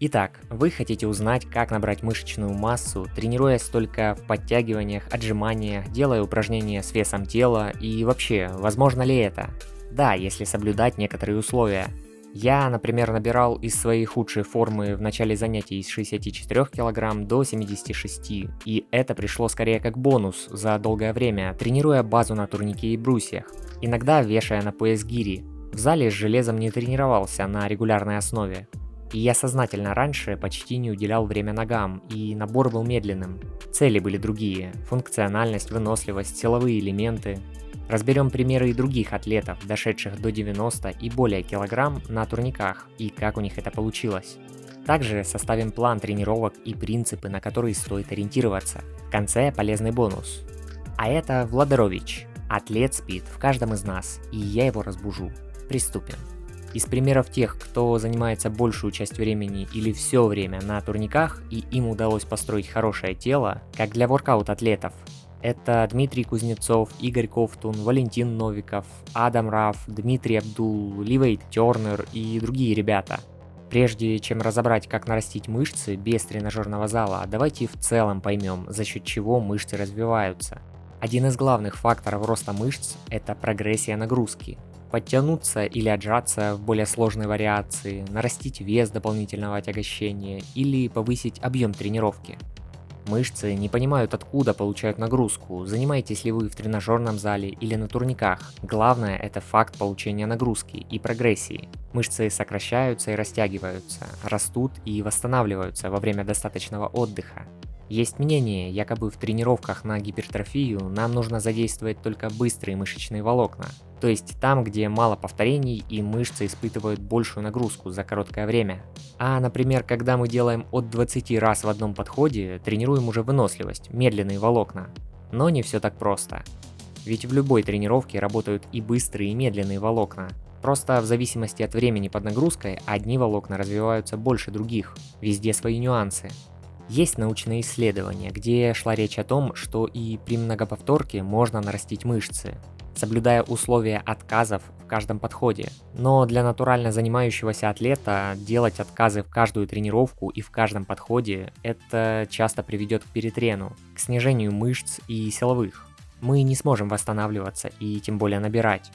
Итак, вы хотите узнать, как набрать мышечную массу, тренируясь только в подтягиваниях, отжиманиях, делая упражнения с весом тела и вообще, возможно ли это? Да, если соблюдать некоторые условия. Я, например, набирал из своей худшей формы в начале занятий с 64 кг до 76, и это пришло скорее как бонус за долгое время, тренируя базу на турнике и брусьях, иногда вешая на пояс гири. В зале с железом не тренировался на регулярной основе. И я сознательно раньше почти не уделял время ногам, и набор был медленным. Цели были другие – функциональность, выносливость, силовые элементы. Разберем примеры и других атлетов, дошедших до 90 и более килограмм на турниках, и как у них это получилось. Также составим план тренировок и принципы, на которые стоит ориентироваться. В конце полезный бонус. А это Владарович. Атлет спит в каждом из нас, и я его разбужу. Приступим. Из примеров тех, кто занимается большую часть времени или все время на турниках и им удалось построить хорошее тело, как для воркаут-атлетов, это Дмитрий Кузнецов, Игорь Ковтун, Валентин Новиков, Адам Раф, Дмитрий Абдул, Ливейт Тернер и другие ребята. Прежде чем разобрать, как нарастить мышцы без тренажерного зала, давайте в целом поймем, за счет чего мышцы развиваются. Один из главных факторов роста мышц – это прогрессия нагрузки. Подтянуться или отжаться в более сложной вариации, нарастить вес дополнительного отягощения или повысить объем тренировки. Мышцы не понимают, откуда получают нагрузку, занимаетесь ли вы в тренажерном зале или на турниках. Главное – это факт получения нагрузки и прогрессии. Мышцы сокращаются и растягиваются, растут и восстанавливаются во время достаточного отдыха. Есть мнение, якобы в тренировках на гипертрофию нам нужно задействовать только быстрые мышечные волокна, то есть там, где мало повторений и мышцы испытывают большую нагрузку за короткое время. А, например, когда мы делаем от 20 раз в одном подходе, тренируем уже выносливость, медленные волокна. Но не все так просто. Ведь в любой тренировке работают и быстрые, и медленные волокна. Просто в зависимости от времени под нагрузкой одни волокна развиваются больше других, везде свои нюансы. Есть научные исследования, где шла речь о том, что и при многоповторке можно нарастить мышцы, соблюдая условия отказов в каждом подходе. Но для натурально занимающегося атлета делать отказы в каждую тренировку и в каждом подходе – это часто приведет к перетрену, к снижению мышц и силовых. Мы не сможем восстанавливаться и тем более набирать.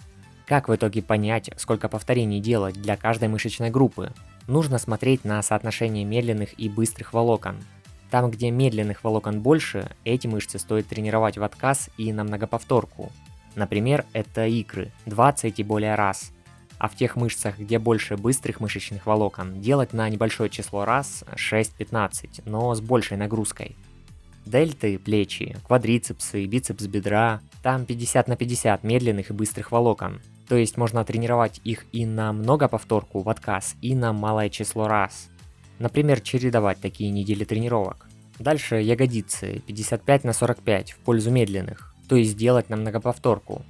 Как в итоге понять, сколько повторений делать для каждой мышечной группы? Нужно смотреть на соотношение медленных и быстрых волокон. Там, где медленных волокон больше, эти мышцы стоит тренировать в отказ и на многоповторку. Например, это икры, 20 и более раз. А в тех мышцах, где больше быстрых мышечных волокон, делать на небольшое число раз 6-15, но с большей нагрузкой. Дельты, плечи, квадрицепсы, бицепс бедра, там 50 на 50 медленных и быстрых волокон. То есть можно тренировать их и на многоповторку в отказ, и на малое число раз. Например, чередовать такие недели тренировок. Дальше ягодицы 55 на 45 в пользу медленных, то есть делать на многоповторку.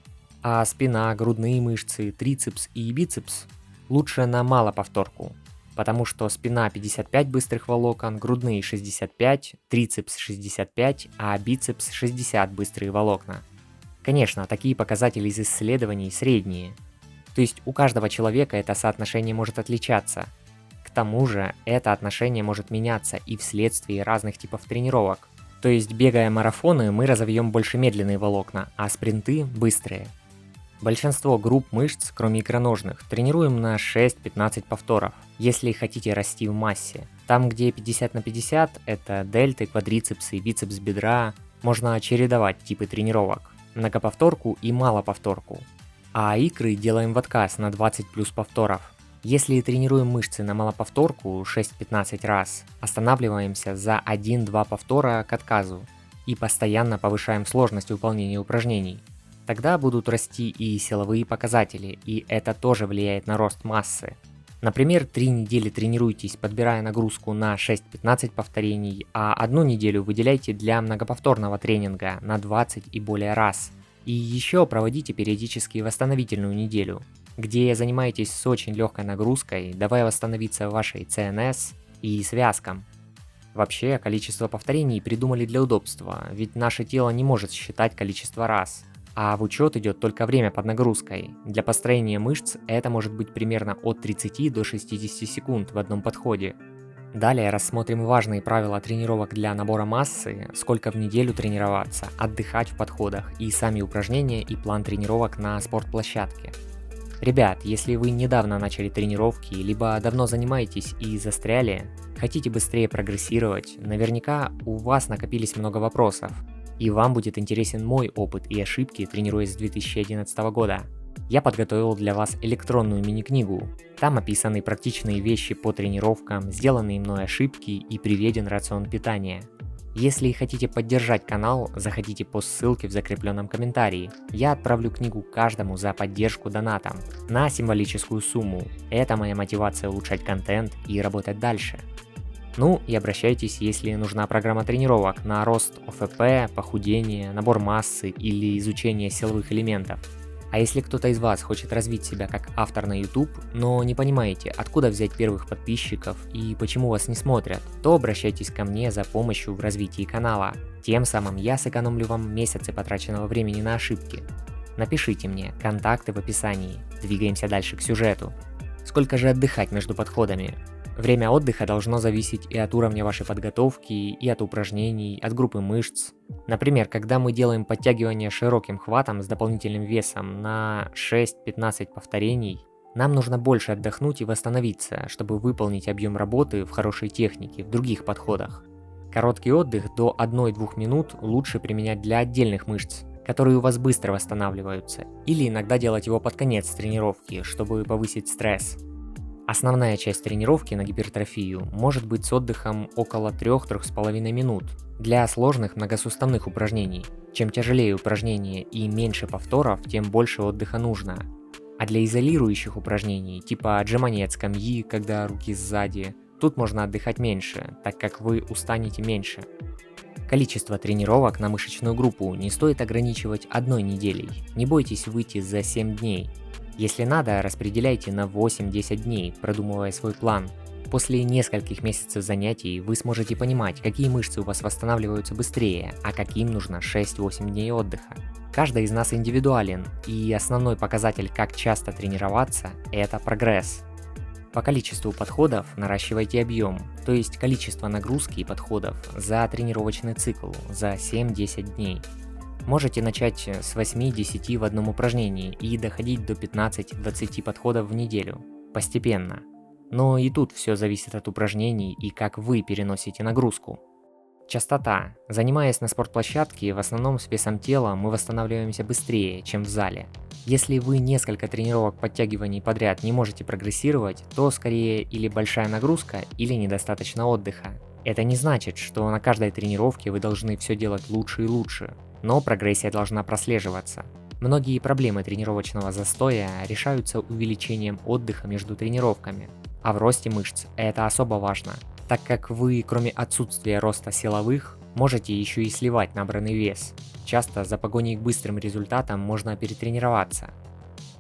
А спина, грудные мышцы, трицепс и бицепс лучше на малоповторку, потому что спина 55 быстрых волокон, грудные 65, трицепс 65, а бицепс 60 быстрые волокна. Конечно, такие показатели из исследований средние, то есть у каждого человека это соотношение может отличаться. К тому же, это отношение может меняться и вследствие разных типов тренировок. То есть, бегая марафоны, мы разовьем больше медленные волокна, а спринты – быстрые. Большинство групп мышц, кроме икроножных, тренируем на 6-15 повторов, если хотите расти в массе. Там, где 50 на 50 – это дельты, квадрицепсы, бицепс бедра, можно чередовать типы тренировок – многоповторку и малоповторку. А икры делаем в отказ на 20 плюс повторов. Если тренируем мышцы на малоповторку 6-15 раз, останавливаемся за 1-2 повтора к отказу и постоянно повышаем сложность выполнения упражнений. Тогда будут расти и силовые показатели, и это тоже влияет на рост массы. Например, 3 недели тренируйтесь, подбирая нагрузку на 6-15 повторений, а 1 неделю выделяйте для многоповторного тренинга на 20 и более раз. И еще проводите периодически восстановительную неделю, где занимаетесь с очень легкой нагрузкой, давая восстановиться вашей ЦНС и связкам. Вообще, количество повторений придумали для удобства, ведь наше тело не может считать количество раз, а в учет идет только время под нагрузкой. Для построения мышц это может быть примерно от 30 до 60 секунд в одном подходе. Далее рассмотрим важные правила тренировок для набора массы, сколько в неделю тренироваться, отдыхать в подходах и сами упражнения и план тренировок на спортплощадке. Ребят, если вы недавно начали тренировки, либо давно занимаетесь и застряли, хотите быстрее прогрессировать, наверняка у вас накопились много вопросов, и вам будет интересен мой опыт и ошибки, тренируясь с 2011 года. Я подготовил для вас электронную мини-книгу. Там описаны практичные вещи по тренировкам, сделанные мной ошибки и приведен рацион питания. Если хотите поддержать канал, заходите по ссылке в закрепленном комментарии. Я отправлю книгу каждому за поддержку донатом на символическую сумму. Это моя мотивация улучшать контент и работать дальше. Ну и обращайтесь, если нужна программа тренировок на рост ОФП, похудение, набор массы или изучение силовых элементов. А если кто-то из вас хочет развить себя как автор на YouTube, но не понимаете, откуда взять первых подписчиков и почему вас не смотрят, то обращайтесь ко мне за помощью в развитии канала. Тем самым я сэкономлю вам месяцы потраченного времени на ошибки. Напишите мне, контакты в описании. Двигаемся дальше к сюжету. Сколько же отдыхать между подходами? Время отдыха должно зависеть и от уровня вашей подготовки, и от упражнений, от группы мышц. Например, когда мы делаем подтягивания широким хватом с дополнительным весом на 6-15 повторений, нам нужно больше отдохнуть и восстановиться, чтобы выполнить объем работы в хорошей технике в других подходах. Короткий отдых до 1-2 минут лучше применять для отдельных мышц, которые у вас быстро восстанавливаются, или иногда делать его под конец тренировки, чтобы повысить стресс. Основная часть тренировки на гипертрофию может быть с отдыхом около 3-3,5 минут для сложных многосуставных упражнений. Чем тяжелее упражнение и меньше повторов, тем больше отдыха нужно. А для изолирующих упражнений, типа отжимания от скамьи, когда руки сзади, тут можно отдыхать меньше, так как вы устанете меньше. Количество тренировок на мышечную группу не стоит ограничивать одной неделей, не бойтесь выйти за 7 дней. Если надо, распределяйте на 8-10 дней, продумывая свой план. После нескольких месяцев занятий вы сможете понимать, какие мышцы у вас восстанавливаются быстрее, а каким нужно 6-8 дней отдыха. Каждый из нас индивидуален, и основной показатель, как часто тренироваться, это прогресс. По количеству подходов наращивайте объем, то есть количество нагрузки и подходов за тренировочный цикл за 7-10 дней. Можете начать с 8-10 в одном упражнении и доходить до 15-20 подходов в неделю, постепенно. Но и тут все зависит от упражнений и как вы переносите нагрузку. Частота. Занимаясь на спортплощадке, в основном с весом тела мы восстанавливаемся быстрее, чем в зале. Если вы несколько тренировок подтягиваний подряд не можете прогрессировать, то скорее или большая нагрузка, или недостаточно отдыха. Это не значит, что на каждой тренировке вы должны все делать лучше и лучше, но прогрессия должна прослеживаться. Многие проблемы тренировочного застоя решаются увеличением отдыха между тренировками, а в росте мышц это особо важно, так как вы, кроме отсутствия роста силовых, можете еще и сливать набранный вес. Часто за погоней к быстрым результатам можно перетренироваться.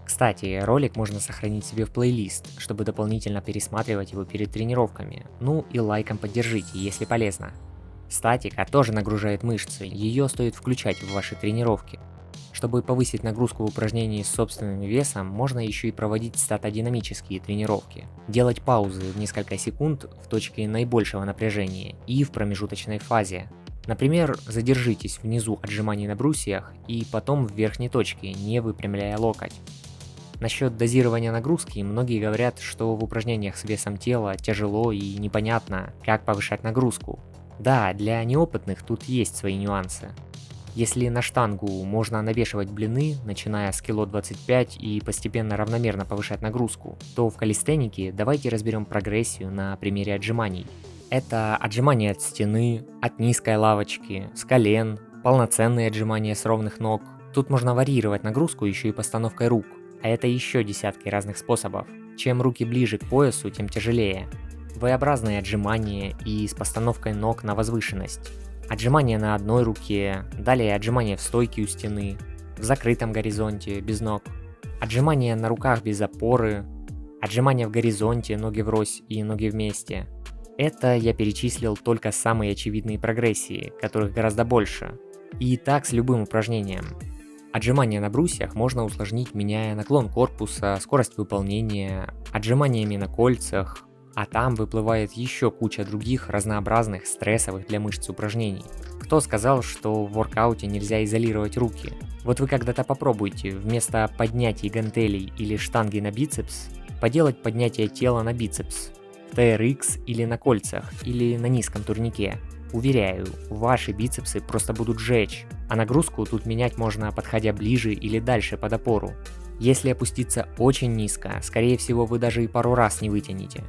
Кстати, ролик можно сохранить себе в плейлист, чтобы дополнительно пересматривать его перед тренировками. Ну и лайком поддержите, если полезно. Статика тоже нагружает мышцы, ее стоит включать в ваши тренировки. Чтобы повысить нагрузку в упражнении с собственным весом, можно еще и проводить статодинамические тренировки. Делать паузы в несколько секунд в точке наибольшего напряжения и в промежуточной фазе. Например, задержитесь внизу отжиманий на брусьях и потом в верхней точке, не выпрямляя локоть. Насчет дозирования нагрузки многие говорят, что в упражнениях с весом тела тяжело и непонятно, как повышать нагрузку. Да, для неопытных тут есть свои нюансы. Если на штангу можно навешивать блины, начиная с кило 25 и постепенно равномерно повышать нагрузку, то в калистенике давайте разберем прогрессию на примере отжиманий. Это отжимания от стены, от низкой лавочки, с колен, полноценные отжимания с ровных ног. Тут можно варьировать нагрузку еще и постановкой рук, а это еще десятки разных способов. Чем руки ближе к поясу, тем тяжелее. V-образные отжимания и с постановкой ног на возвышенность. Отжимания на одной руке, далее отжимания в стойке у стены, в закрытом горизонте, без ног. Отжимания на руках без опоры, отжимания в горизонте, ноги врозь и ноги вместе. Это я перечислил только самые очевидные прогрессии, которых гораздо больше. И так с любым упражнением. Отжимания на брусьях можно усложнить, меняя наклон корпуса, скорость выполнения, отжиманиями на кольцах, А там выплывает еще куча других разнообразных стрессовых для мышц упражнений. Кто сказал, что в воркауте нельзя изолировать руки? Вот вы когда-то попробуйте вместо поднятий гантелей или штанги на бицепс поделать поднятие тела на бицепс, в TRX или на кольцах, или на низком турнике. Уверяю, ваши бицепсы просто будут жечь, а нагрузку тут менять можно, подходя ближе или дальше под опору. Если опуститься очень низко, скорее всего вы даже и пару раз не вытянете.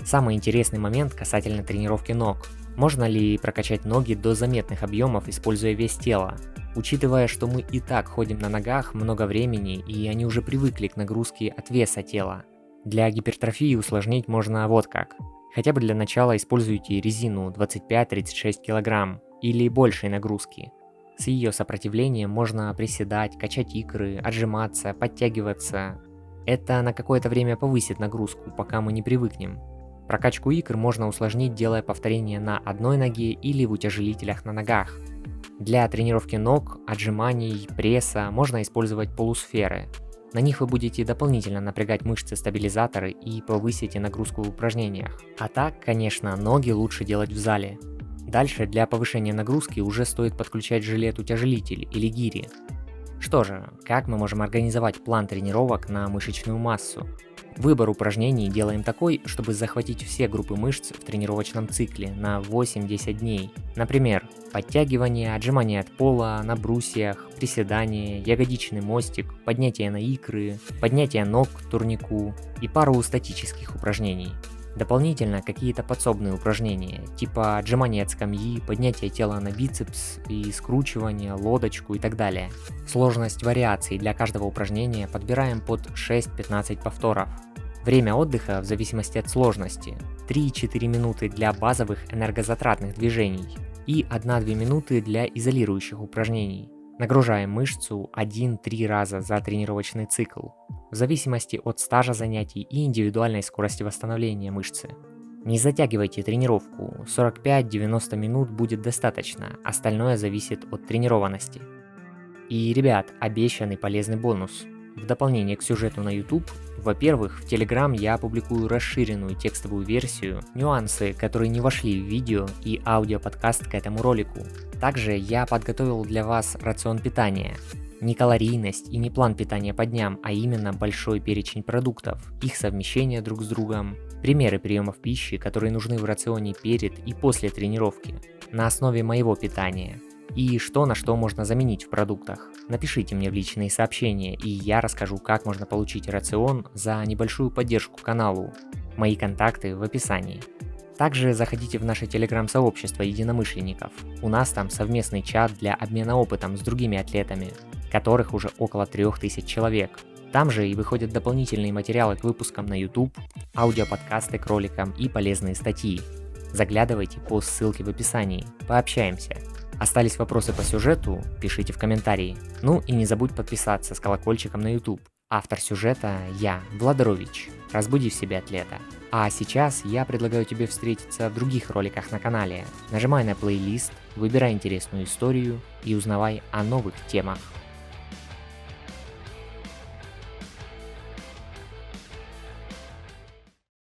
Самый интересный момент касательно тренировки ног. Можно ли прокачать ноги до заметных объемов, используя вес тела? Учитывая, что мы и так ходим на ногах много времени, и они уже привыкли к нагрузке от веса тела. Для гипертрофии усложнить можно вот как. Хотя бы для начала используйте резину 25-36 кг или большей нагрузки. С ее сопротивлением можно приседать, качать икры, отжиматься, подтягиваться. Это на какое-то время повысит нагрузку, пока мы не привыкнем. Прокачку икр можно усложнить, делая повторения на одной ноге или в утяжелителях на ногах. Для тренировки ног, отжиманий, пресса можно использовать полусферы. На них вы будете дополнительно напрягать мышцы-стабилизаторы и повысите нагрузку в упражнениях. А так, конечно, ноги лучше делать в зале. Дальше для повышения нагрузки уже стоит подключать жилет-утяжелитель или гири. Что же, как мы можем организовать план тренировок на мышечную массу? Выбор упражнений делаем такой, чтобы захватить все группы мышц в тренировочном цикле на 8-10 дней. Например, подтягивание, отжимание от пола, на брусьях, приседание, ягодичный мостик, поднятие на икры, поднятие ног к турнику и пару статических упражнений. Дополнительно какие-то подсобные упражнения, типа отжимания от скамьи, поднятие тела на бицепс и скручивание, лодочку и так далее. Сложность вариаций для каждого упражнения подбираем под 6-15 повторов. Время отдыха в зависимости от сложности. 3-4 минуты для базовых энергозатратных движений и 1-2 минуты для изолирующих упражнений. Нагружаем мышцу 1-3 раза за тренировочный цикл, в зависимости от стажа занятий и индивидуальной скорости восстановления мышцы. Не затягивайте тренировку, 45-90 минут будет достаточно, остальное зависит от тренированности. И, ребят, обещанный полезный бонус. В дополнение к сюжету на YouTube, во-первых, в Telegram я публикую расширенную текстовую версию, нюансы, которые не вошли в видео и аудиоподкаст к этому ролику. Также я подготовил для вас рацион питания. Не калорийность и не план питания по дням, а именно большой перечень продуктов, их совмещение друг с другом, примеры приемов пищи, которые нужны в рационе перед и после тренировки, на основе моего питания. И что на что можно заменить в продуктах. Напишите мне в личные сообщения, и я расскажу, как можно получить рацион за небольшую поддержку каналу. Мои контакты в описании. Также заходите в наше телеграм-сообщество единомышленников. У нас там совместный чат для обмена опытом с другими атлетами, которых уже около 3000 человек. Там же и выходят дополнительные материалы к выпускам на YouTube, аудиоподкасты к роликам и полезные статьи. Заглядывайте по ссылке в описании, пообщаемся. Остались вопросы по сюжету? Пишите в комментарии. Ну и не забудь подписаться с колокольчиком на YouTube. Автор сюжета я, Владарович. Разбуди в себе атлета. А сейчас я предлагаю тебе встретиться в других роликах на канале. Нажимай на плейлист, выбирай интересную историю и узнавай о новых темах.